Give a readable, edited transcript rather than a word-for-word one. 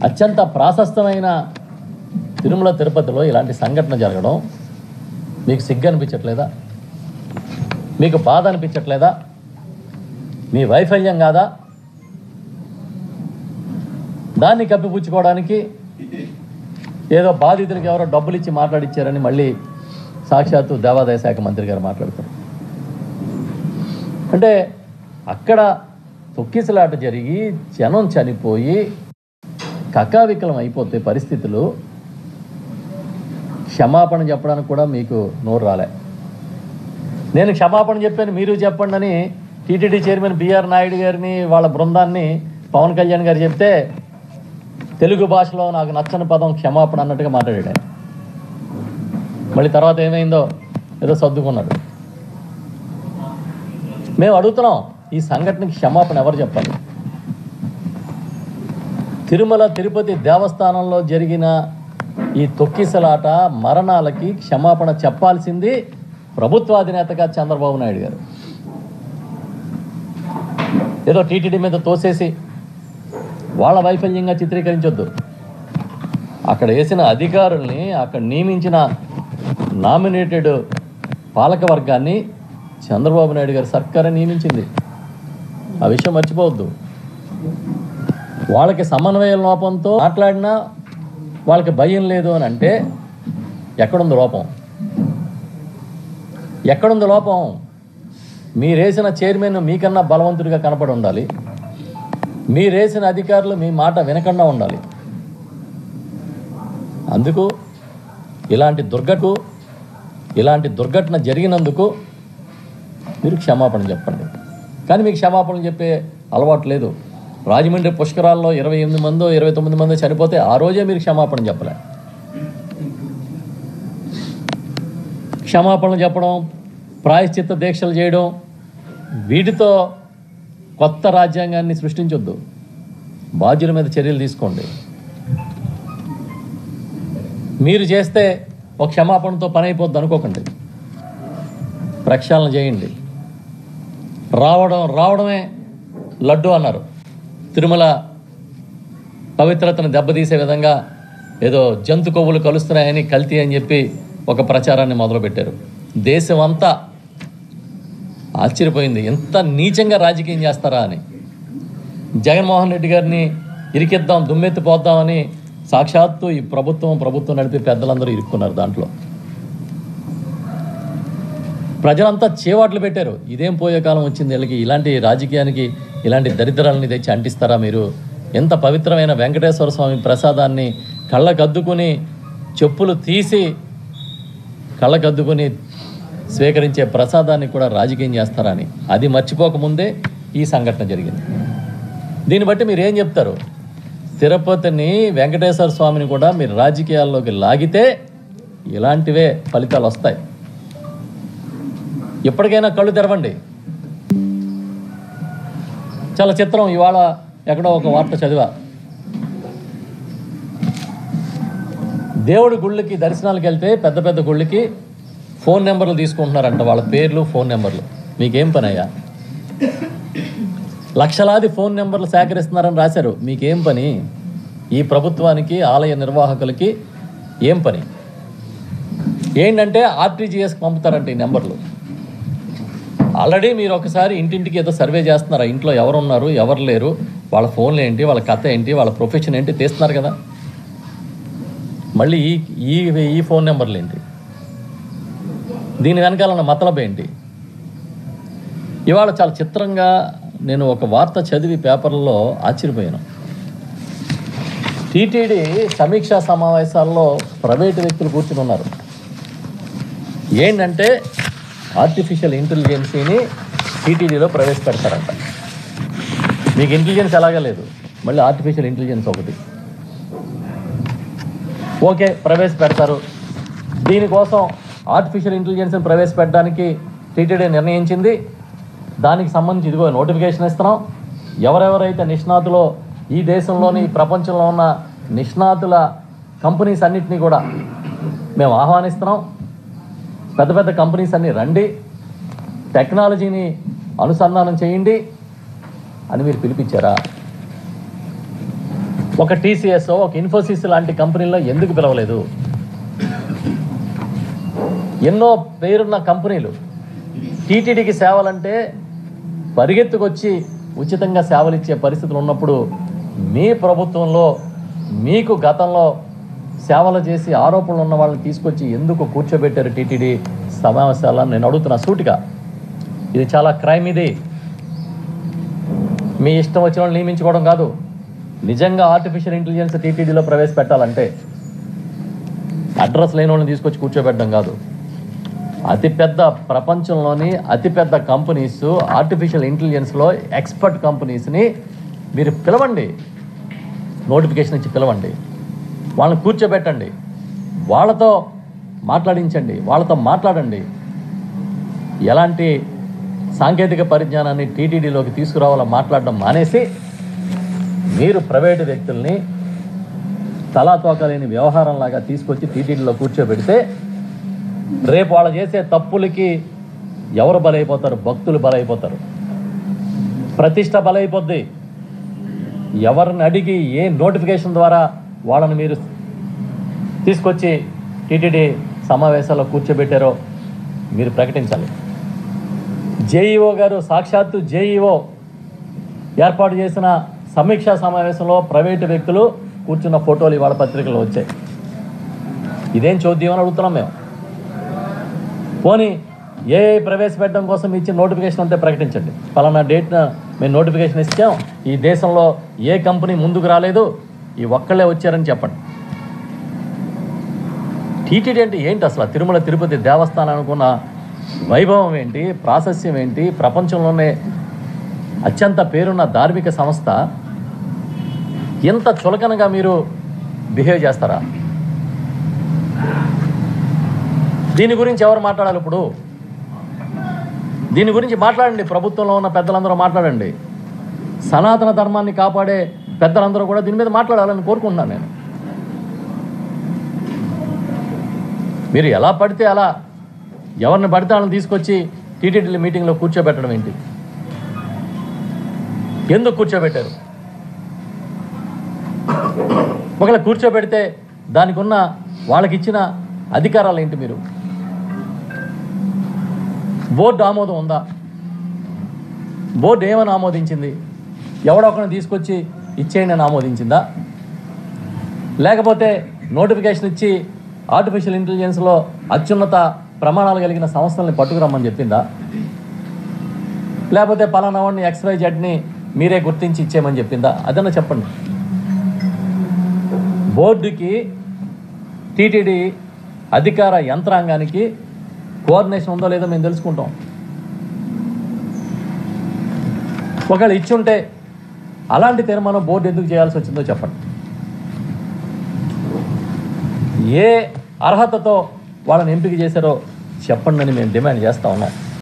అత్యంత ప్రాశస్తమైన తిరుమల తిరుపతిలో ఇలాంటి సంఘటన జరగడం మీకు సిగ్గు అనిపించట్లేదా? మీకు బాధ అనిపించట్లేదా? మీ వైఫల్యం కాదా? దాన్ని కప్పిపుచ్చుకోవడానికి ఏదో బాధితులకు ఎవరో డబ్బులు ఇచ్చి మాట్లాడిచ్చారని మళ్ళీ సాక్షాత్తు దేవాదాయ శాఖ మంత్రి గారు మాట్లాడతారు. అంటే అక్కడ తొక్కిసలాట జరిగి జనం చనిపోయి కకావికలం అయిపోతే పరిస్థితులు క్షమాపణ చెప్పడానికి కూడా మీకు నోరు రాలే. నేను క్షమాపణ చెప్పాను మీరు చెప్పండి అని టీటీడీ చైర్మన్ బిఆర్ నాయుడు గారిని వాళ్ళ బృందాన్ని పవన్ కళ్యాణ్ గారు చెప్తే తెలుగు భాషలో నాకు నచ్చని పదం క్షమాపణ అన్నట్టుగా మాట్లాడాడు ఆయన. మళ్ళీ తర్వాత ఏమైందో ఏదో సర్దుకున్నాడు. మేము అడుగుతున్నాం, ఈ సంఘటనకి క్షమాపణ ఎవరు చెప్పాలి? తిరుమల తిరుపతి దేవస్థానంలో జరిగిన ఈ తొక్కిసలాట మరణాలకి క్షమాపణ చెప్పాల్సింది ప్రభుత్వాధినేతగా చంద్రబాబు నాయుడు గారు. ఏదో టీటీడీ మీద తోసేసి వాళ్ళ వైఫల్యంగా చిత్రీకరించొద్దు. అక్కడ వేసిన అధికారుల్ని, అక్కడ నియమించిన నామినేటెడ్ పాలక వర్గాన్ని చంద్రబాబు నాయుడు గారు సర్కారే నియమించింది. ఆ విషయం మర్చిపోవద్దు. వాళ్ళకి సమన్వయ లోపంతో మాట్లాడినా వాళ్ళకి భయం లేదు అని అంటే ఎక్కడుంది లోపం? ఎక్కడుంది లోపం? మీరేసిన చైర్మన్ మీకన్నా బలవంతుడిగా కనపడి ఉండాలి. మీరేసిన అధికారులు మీ మాట వినకుండా ఉండాలి. అందుకు ఇలాంటి దుర్ఘటన జరిగినందుకు మీరు క్షమాపణ చెప్పండి. కానీ మీకు క్షమాపణ చెప్పే అలవాటు లేదు. రాజమండ్రి పుష్కరాల్లో 28 మందో 29 మందో చనిపోతే ఆ రోజే మీరు క్షమాపణ చెప్పలే. క్షమాపణలు చెప్పడం, ప్రాయశ్చిత్త దీక్షలు చేయడం, వీటితో కొత్త రాజ్యాంగాన్ని సృష్టించొద్దు. బాధ్యుల మీద చర్యలు తీసుకోండి. మీరు చేస్తే ఒక క్షమాపణతో పని అయిపోద్ది అనుకోకండి. ప్రక్షాళన చేయండి. రావడమే లడ్డు అన్నారు. తిరుమల పవిత్రతను దెబ్బతీసే విధంగా ఏదో జంతు కొవ్వులు కలుస్తున్నాయని, కల్తీ అని చెప్పి ఒక ప్రచారాన్ని మొదలుపెట్టారు. దేశం అంతా ఆశ్చర్యపోయింది, ఎంత నీచంగా రాజకీయం చేస్తారా అని. జగన్మోహన్ రెడ్డి గారిని ఇరికిద్దాం, దుమ్మెత్తిపోద్దామని సాక్షాత్తు ఈ ప్రభుత్వం నడిపి పెద్దలందరూ ఇరుక్కున్నారు దాంట్లో. ప్రజలంతా చేవాట్లు పెట్టారు. ఇదేం పోయే కాలం వచ్చింది వీళ్ళకి, ఇలాంటి రాజకీయానికి ఇలాంటి దరిద్రాలని తెచ్చి అంటిస్తారా మీరు? ఎంత పవిత్రమైన వెంకటేశ్వర స్వామి ప్రసాదాన్ని కళ్ళకద్దుకుని చెప్పులు తీసి కళ్ళకద్దుకుని స్వీకరించే ప్రసాదాన్ని కూడా రాజకీయం చేస్తారా అని, అది మర్చిపోకముందే ఈ సంఘటన జరిగింది. దీన్ని బట్టి మీరు ఏం చెప్తారు? తిరుపతిని, వెంకటేశ్వర స్వామిని కూడా మీరు రాజకీయాల్లోకి లాగితే ఇలాంటివే ఫలితాలు వస్తాయి. ఎప్పటికైనా కళ్ళు తెరవండి. చాలా చిత్రం, ఇవాళ ఎక్కడో ఒక వార్త చదివా. దేవుడి గుళ్ళకి దర్శనాలకు వెళ్తే పెద్ద పెద్ద గుళ్ళకి ఫోన్ నెంబర్లు తీసుకుంటున్నారంట, వాళ్ళ పేర్లు, ఫోన్ నెంబర్లు. మీకేం పని అయ్యా? లక్షలాది ఫోన్ నెంబర్లు సేకరిస్తున్నారని రాశారు. మీకేం పని? ఈ ప్రభుత్వానికి, ఆలయ నిర్వాహకులకి ఏం పని? ఏంటంటే ఆర్టీజీఎస్కి పంపుతారంట ఈ నెంబర్లు. ఆల్రెడీ మీరు ఒకసారి ఇంటింటికి ఏదో సర్వే చేస్తున్నారా, ఇంట్లో ఎవరున్నారు, ఎవరు లేరు, వాళ్ళ ఫోన్లు ఏంటి, వాళ్ళ కథ ఏంటి, వాళ్ళ ప్రొఫెషన్ ఏంటి తీస్తున్నారు కదా. మళ్ళీ ఈ ఫోన్ నెంబర్లు ఏంటి? దీని వెనకాలన్న మతలబ్ ఏంటి? ఇవాళ చాలా చిత్రంగా నేను ఒక వార్త చదివి పేపర్లలో ఆశ్చర్యపోయాను. టీటీడీ సమీక్షా సమావేశాల్లో ప్రైవేటు వ్యక్తులు కూర్చుని ఉన్నారు. ఏంటంటే ఆర్టిఫిషియల్ ఇంటెలిజెన్సీని టీటీడీలో ప్రవేశపెడతారంట. మీకు ఇంటెలిజెన్స్ ఎలాగా లేదు, మళ్ళీ ఆర్టిఫిషియల్ ఇంటెలిజెన్స్ ఒకటి. ఓకే, ప్రవేశపెడతారు. దీనికోసం ఆర్టిఫిషియల్ ఇంటెలిజెన్స్ని ప్రవేశపెట్టడానికి టీటీడీ నిర్ణయించింది. దానికి సంబంధించి ఇదిగో నోటిఫికేషన్ ఇస్తున్నాం. ఎవరెవరైతే నిష్ణాతులో, ఈ దేశంలోని, ప్రపంచంలో ఉన్న నిష్ణాతుల కంపెనీస్ అన్నిటినీ కూడా మేము ఆహ్వానిస్తున్నాం. పెద్ద పెద్ద కంపెనీస్ అన్నీ రండి, టెక్నాలజీని అనుసంధానం చేయండి అని మీరు పిలిపించారా? ఒక టీసీఎస్, ఒక ఇన్ఫోసిస్ లాంటి కంపెనీల్లో ఎందుకు పిలవలేదు? ఎన్నో పేరున్న కంపెనీలు టీటీడీకి సేవలంటే పరిగెత్తుకొచ్చి ఉచితంగా సేవలు ఇచ్చే పరిస్థితులు ఉన్నప్పుడు మీ ప్రభుత్వంలో మీకు గతంలో సేవలు చేసి ఆరోపణలు ఉన్న వాళ్ళని తీసుకొచ్చి ఎందుకు కూర్చోబెట్టారు టీటీడీ సమావేశాలను నేను అడుగుతున్నా సూటిగా. ఇది చాలా క్రైమ్. ఇది మీ ఇష్టం వచ్చిన వాళ్ళు నియమించుకోవడం కాదు. నిజంగా ఆర్టిఫిషియల్ ఇంటెలిజెన్స్ టీటీడీలో ప్రవేశపెట్టాలంటే అడ్రస్ లేని వాళ్ళని తీసుకొచ్చి కూర్చోబెట్టడం కాదు. అతిపెద్ద ప్రపంచంలోని అతిపెద్ద కంపెనీస్ ఆర్టిఫిషియల్ ఇంటెలిజెన్స్లో ఎక్స్పర్ట్ కంపెనీస్ని మీరు పిలవండి, నోటిఫికేషన్ ఇచ్చి పిలవండి, వాళ్ళని కూర్చోబెట్టండి, వాళ్ళతో మాట్లాడించండి, వాళ్ళతో మాట్లాడండి. ఎలాంటి సాంకేతిక పరిజ్ఞానాన్ని టీటీడీలోకి తీసుకురావాలో మాట్లాడడం మానేసి మీరు ప్రైవేటు వ్యక్తుల్ని తలాతోకలేని వ్యవహారంలాగా తీసుకొచ్చి టీటీడీలో కూర్చోబెడితే రేపు వాళ్ళు చేసే తప్పులకి ఎవరు బలైపోతారు? భక్తులు బలైపోతారు, ప్రతిష్ట బలైపోద్ది. ఎవరిని అడిగి ఏ నోటిఫికేషన్ ద్వారా వాళ్ళని మీరు తీసుకొచ్చి టీటీడీ సమావేశాల్లో కూర్చోబెట్టారో మీరు ప్రకటించాలి. జేఈఓ గారు, సాక్షాత్తు జేఈఓ ఏర్పాటు చేసిన సమీక్షా సమావేశంలో ప్రైవేటు వ్యక్తులు కూర్చున్న ఫోటోలు ఇవాళ పత్రికల్లో వచ్చాయి. ఇదేం చోద్యం అని అడుగుతున్నాం మేము. పోనీ ఏ ప్రవేశపెట్టడం కోసం ఇచ్చిన నోటిఫికేషన్ ఉంటే ప్రకటించండి. పలానా డేట్న మేము నోటిఫికేషన్ ఇచ్చాం, ఈ దేశంలో ఏ కంపెనీ ముందుకు రాలేదు, ఈ ఒక్కళ్ళే వచ్చారని చెప్పండి. టీటీడీ అంటే ఏంటి అసలు? తిరుమల తిరుపతి దేవస్థానం అనుకున్న వైభవం ఏంటి, ప్రాశస్యం ఏంటి, ప్రపంచంలోనే అత్యంత పేరున్న ధార్మిక సంస్థ ఎంత చులకనగా మీరు బిహేవ్ చేస్తారా? దీని గురించి ఎవరు మాట్లాడాలి? ఇప్పుడు దీని గురించి మాట్లాడండి. ప్రభుత్వంలో ఉన్న పెద్దలందరూ మాట్లాడండి. సనాతన ధర్మాన్ని కాపాడే పెద్దలందరూ కూడా దీని మీద మాట్లాడాలని కోరుకుంటున్నాను నేను. మీరు ఎలా పడితే అలా ఎవరిని పడితే వాళ్ళని తీసుకొచ్చి టీటీడీ మీటింగ్లో కూర్చోబెట్టడం ఏంటి? ఎందుకు కూర్చోబెట్టారు? ఒకవేళ కూర్చోబెడితే దానికి ఉన్న వాళ్ళకి ఇచ్చిన అధికారాలు ఏంటి? మీరు బోర్డు ఆమోదం ఉందా? బోర్డు ఏమని ఆమోదించింది? ఎవడొకరిని తీసుకొచ్చి ఇచ్చేయండి అని ఆమోదించిందా? లేకపోతే నోటిఫికేషన్ ఇచ్చి ఆర్టిఫిషియల్ ఇంటెలిజెన్స్లో అత్యున్నత ప్రమాణాలు కలిగిన సంస్థల్ని పట్టుకురమ్మని చెప్పిందా? లేకపోతే పలానా వాడిని XYZని మీరే గుర్తించి ఇచ్చేయమని చెప్పిందా? అదన్నా చెప్పండి. బోర్డుకి టీటీడీ అధికార యంత్రాంగానికి కోఆర్డినేషన్ ఉందో లేదో మేము తెలుసుకుంటాం. ఒకవేళ ఇచ్చుంటే అలాంటి తీర్మానం బోర్డు ఎందుకు చేయాల్సి వచ్చిందో చెప్పండి. ఏ అర్హతతో వాళ్ళని ఎంపిక చేశారో చెప్పండి అని మేము డిమాండ్ చేస్తూ ఉన్నాం.